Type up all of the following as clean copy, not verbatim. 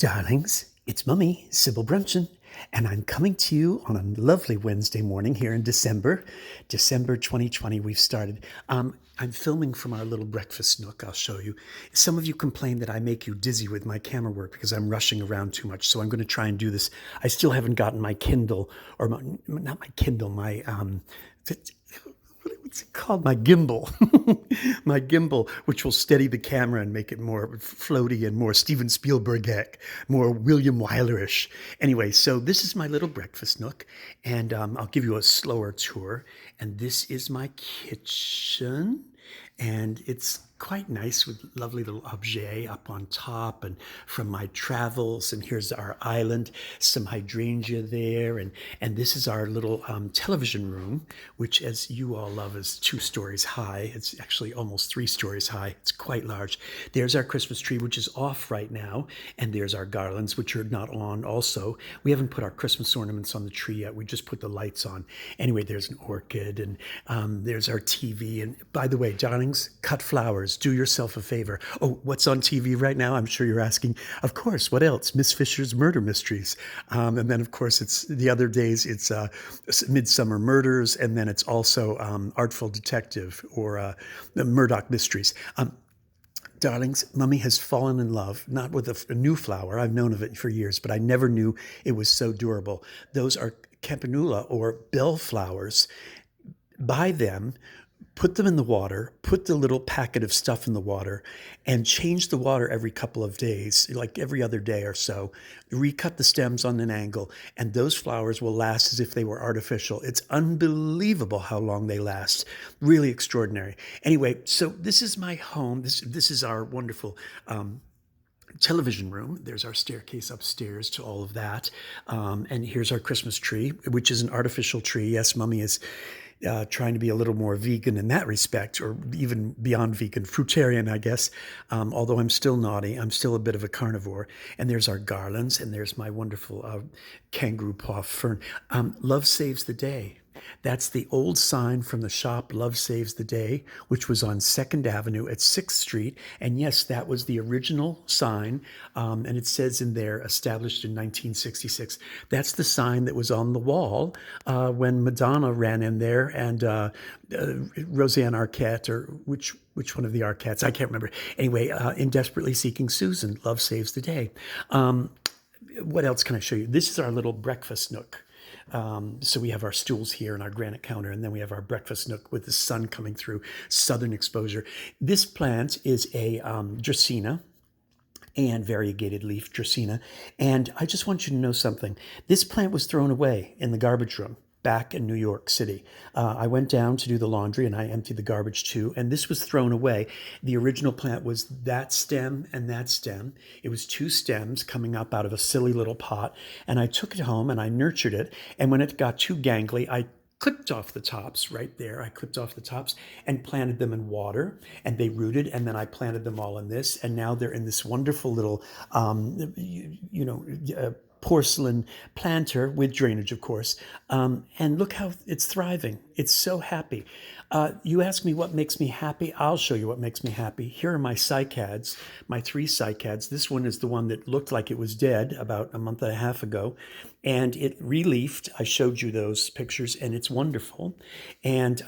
Darlings, it's Mummy, Sybil Brunson, and I'm coming to you on a lovely Wednesday morning here in December 2020. We've started. I'm filming from our little breakfast nook. I'll show you. Some of you complain that I make you dizzy with my camera work because I'm rushing around too much. So I'm going to try and do this. I still haven't gotten my Kindle, or not my Kindle, my what's it called? My gimbal. My gimbal, which will steady the camera and make it more floaty and more Steven Spielberg-esque, more William Wyler-ish. Anyway, so this is my little breakfast nook, and I'll give you a slower tour. And this is my kitchen, and it's quite nice with lovely little objet up on top and from my travels. And here's our island, some hydrangea there, and this is our little television room, which, as you all love, is 2 stories high. It's actually almost 3 stories high. It's quite large. There's our Christmas tree, which is off right now, and there's our garlands, which are not on also. We haven't put our Christmas ornaments on the tree yet. We just put the lights on. Anyway, there's an orchid, and there's our TV. And by the way, darlings, cut flowers. Do yourself a favor. Oh, what's on TV right now? I'm sure you're asking. Of course, what else? Miss Fisher's Murder Mysteries. And then, of course, it's the other days, it's Midsummer Murders, and then it's also Artful Detective, or the Murdoch Mysteries. Darlings, Mummy has fallen in love, not with a new flower. I've known of it for years, but I never knew it was so durable. Those are campanula, or bellflowers. Buy them, put them in the water, put the little packet of stuff in the water, and change the water every couple of days, like every other day or so. Recut the stems on an angle, and those flowers will last as if they were artificial. It's unbelievable how long they last. Really extraordinary. Anyway, so this is my home. This is our wonderful television room. There's our staircase upstairs to all of that. And here's our Christmas tree, which is an artificial tree. Yes, Mummy is trying to be a little more vegan in that respect, or even beyond vegan, fruitarian, I guess. Although I'm still naughty, I'm still a bit of a carnivore. And there's our garlands, and there's my wonderful kangaroo paw fern. Love saves the day. That's the old sign from the shop, Love Saves the Day, which was on 2nd Avenue at 6th Street. And yes, that was the original sign. And it says in there, established in 1966. That's the sign that was on the wall when Madonna ran in there, and Roseanne Arquette, or which one of the Arquettes? I can't remember. Anyway, in Desperately Seeking Susan, Love Saves the Day. What else can I show you? This is our little breakfast nook. So we have our stools here and our granite counter, and then we have our breakfast nook with the sun coming through, southern exposure. This plant is a Dracaena, and variegated leaf Dracaena. And I just want you to know something. This plant was thrown away in the garbage room back in New York City. I went down to do the laundry, and I emptied the garbage too, and this was thrown away. The original plant was that stem and that stem. It was 2 stems coming up out of a silly little pot, and I took it home and I nurtured it, and when it got too gangly, I clipped off the tops right there. I clipped off the tops and planted them in water, and they rooted, and then I planted them all in this, and now they're in this wonderful little, porcelain planter with drainage, of course. And look how it's thriving. It's so happy. You ask me what makes me happy. I'll show you what makes me happy. Here are my cycads, my 3 cycads. This one is the one that looked like it was dead about a month and a half ago, and it re-leafed. I showed you those pictures, and it's wonderful. And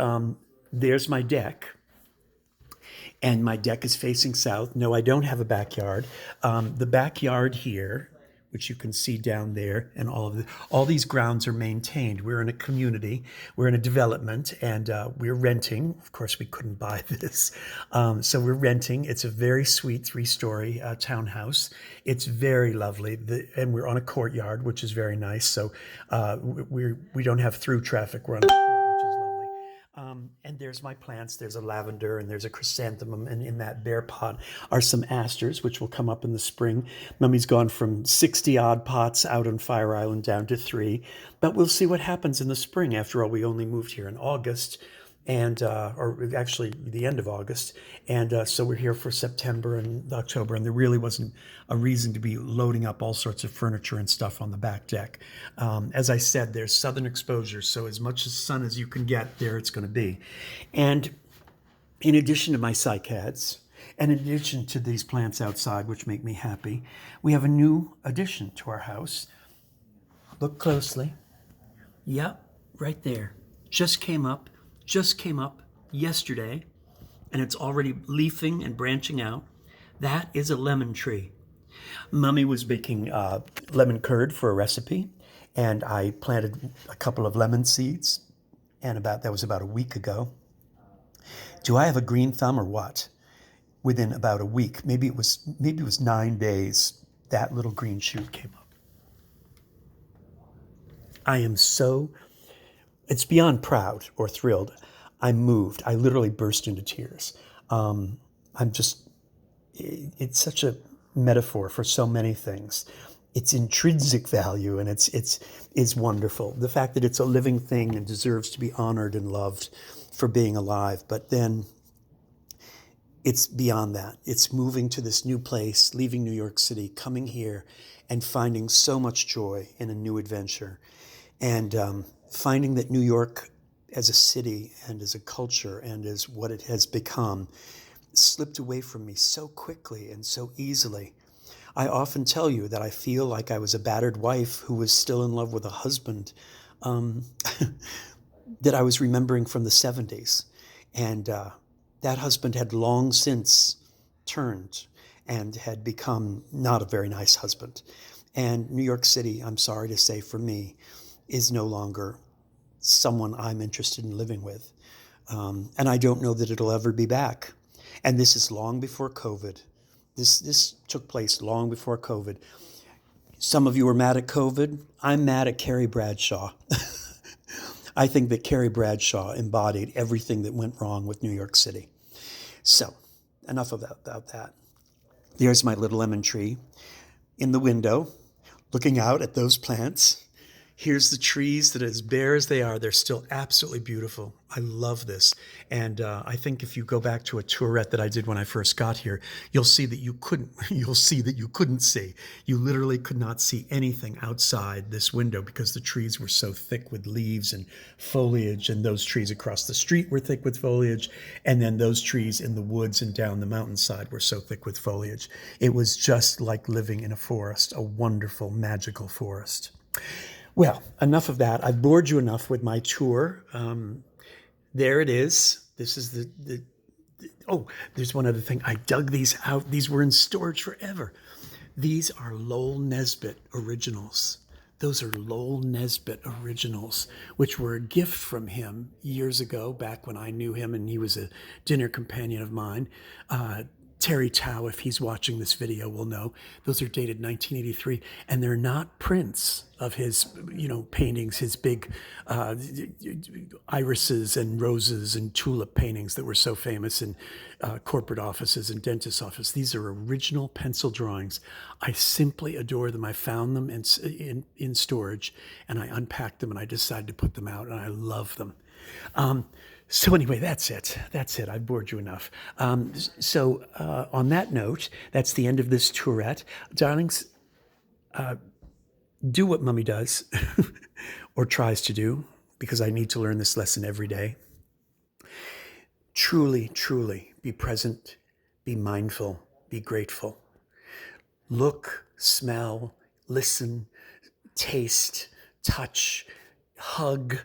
there's my deck. And my deck is facing south. No, I don't have a backyard. The backyard here, which you can see down there, and all these grounds are maintained. We're in a community, we're in a development, and we're renting. Of course, we couldn't buy this, so we're renting. It's a very sweet 3-story townhouse. It's very lovely, and we're on a courtyard, which is very nice. So we don't have through traffic. We're on a court, which is lovely. And there's my plants. There's a lavender, and there's a chrysanthemum, and in that bare pot are some asters, which will come up in the spring. Mummy's gone from 60 odd pots out on Fire Island down to 3, but we'll see what happens in the spring. After all, we only moved here in August, and or actually the end of August, and so we're here for September and October, and there really wasn't a reason to be loading up all sorts of furniture and stuff on the back deck. As I said, there's southern exposure, so as much sun as you can get, there it's going to be. And in addition to my cycads And in addition to these plants outside, which make me happy, we have a new addition to our house. Look closely. Yep, right there. Just came up yesterday, and it's already leafing and branching out. That is a lemon tree. Mummie was baking lemon curd for a recipe, and I planted a couple of lemon seeds, and that was about a week ago. Do I have a green thumb or what? Within about a week, maybe it was 9 days, that little green shoot came up. I am so, it's beyond proud or thrilled. I'm moved. I literally burst into tears. I'm just, it's such a metaphor for so many things. Its intrinsic value, and is wonderful. The fact that it's a living thing and deserves to be honored and loved for being alive. But then it's beyond that. It's moving to this new place, leaving New York City, coming here, and finding so much joy in a new adventure. And finding that New York as a city and as a culture and as what it has become slipped away from me so quickly and so easily. I often tell you that I feel like I was a battered wife who was still in love with a husband that I was remembering from the 70s. And that husband had long since turned and had become not a very nice husband. And New York City, I'm sorry to say for me, is no longer someone I'm interested in living with. And I don't know that it'll ever be back. And this is long before COVID. This took place long before COVID. Some of you are mad at COVID. I'm mad at Carrie Bradshaw. I think that Carrie Bradshaw embodied everything that went wrong with New York City. So, enough about that. There's my little lemon tree in the window, looking out at those plants. Here's the trees that, as bare as they are, they're still absolutely beautiful. I love this. And I think if you go back to a tourette that I did when I first got here, you'll see that you couldn't see. You literally could not see anything outside this window because the trees were so thick with leaves and foliage, and those trees across the street were thick with foliage, and then those trees in the woods and down the mountainside were so thick with foliage. It was just like living in a forest, a wonderful, magical forest. Well, enough of that. I've bored you enough with my tour. There it is. This is oh, there's one other thing. I dug these out. These were in storage forever. These are Lowell Nesbitt originals. Those are Lowell Nesbitt originals, which were a gift from him years ago, back when I knew him and he was a dinner companion of mine. Terry Tao, if he's watching this video, will know. Those are dated 1983, and they're not prints of his, paintings, his big irises and roses and tulip paintings that were so famous in corporate offices and dentist offices. These are original pencil drawings. I simply adore them. I found them in storage, and I unpacked them, and I decided to put them out, and I love them. So anyway, that's it. I've bored you enough. So on that note, that's the end of this tourette. Darlings, do what Mummie does or tries to do, because I need to learn this lesson every day. Truly, truly be present, be mindful, be grateful. Look, smell, listen, taste, touch, hug.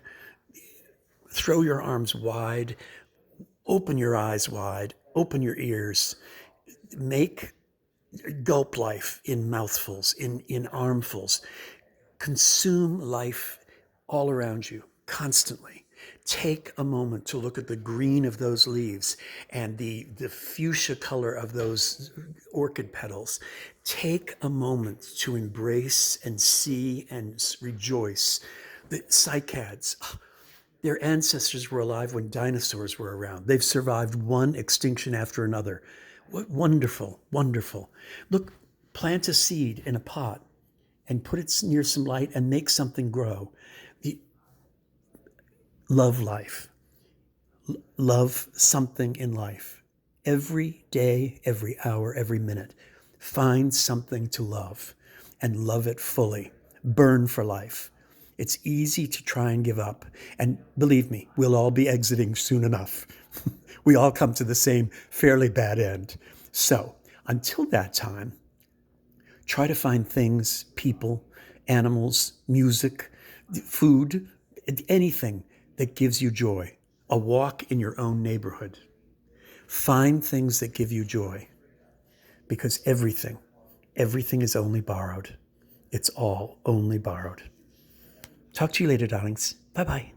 Throw your arms wide, open your eyes wide, open your ears, gulp life in mouthfuls, in armfuls. Consume life all around you, constantly. Take a moment to look at the green of those leaves and the fuchsia color of those orchid petals. Take a moment to embrace and see and rejoice. The cycads, their ancestors were alive when dinosaurs were around. They've survived one extinction after another. What wonderful, wonderful. Look, plant a seed in a pot and put it near some light and make something grow. Love life. Love something in life. Every day, every hour, every minute. Find something to love and love it fully. Burn for life. It's easy to try and give up. And believe me, we'll all be exiting soon enough. We all come to the same fairly bad end. So until that time, try to find things, people, animals, music, food, anything that gives you joy. A walk in your own neighborhood. Find things that give you joy, because everything is only borrowed. It's all only borrowed. Talk to you later, darlings. Bye-bye.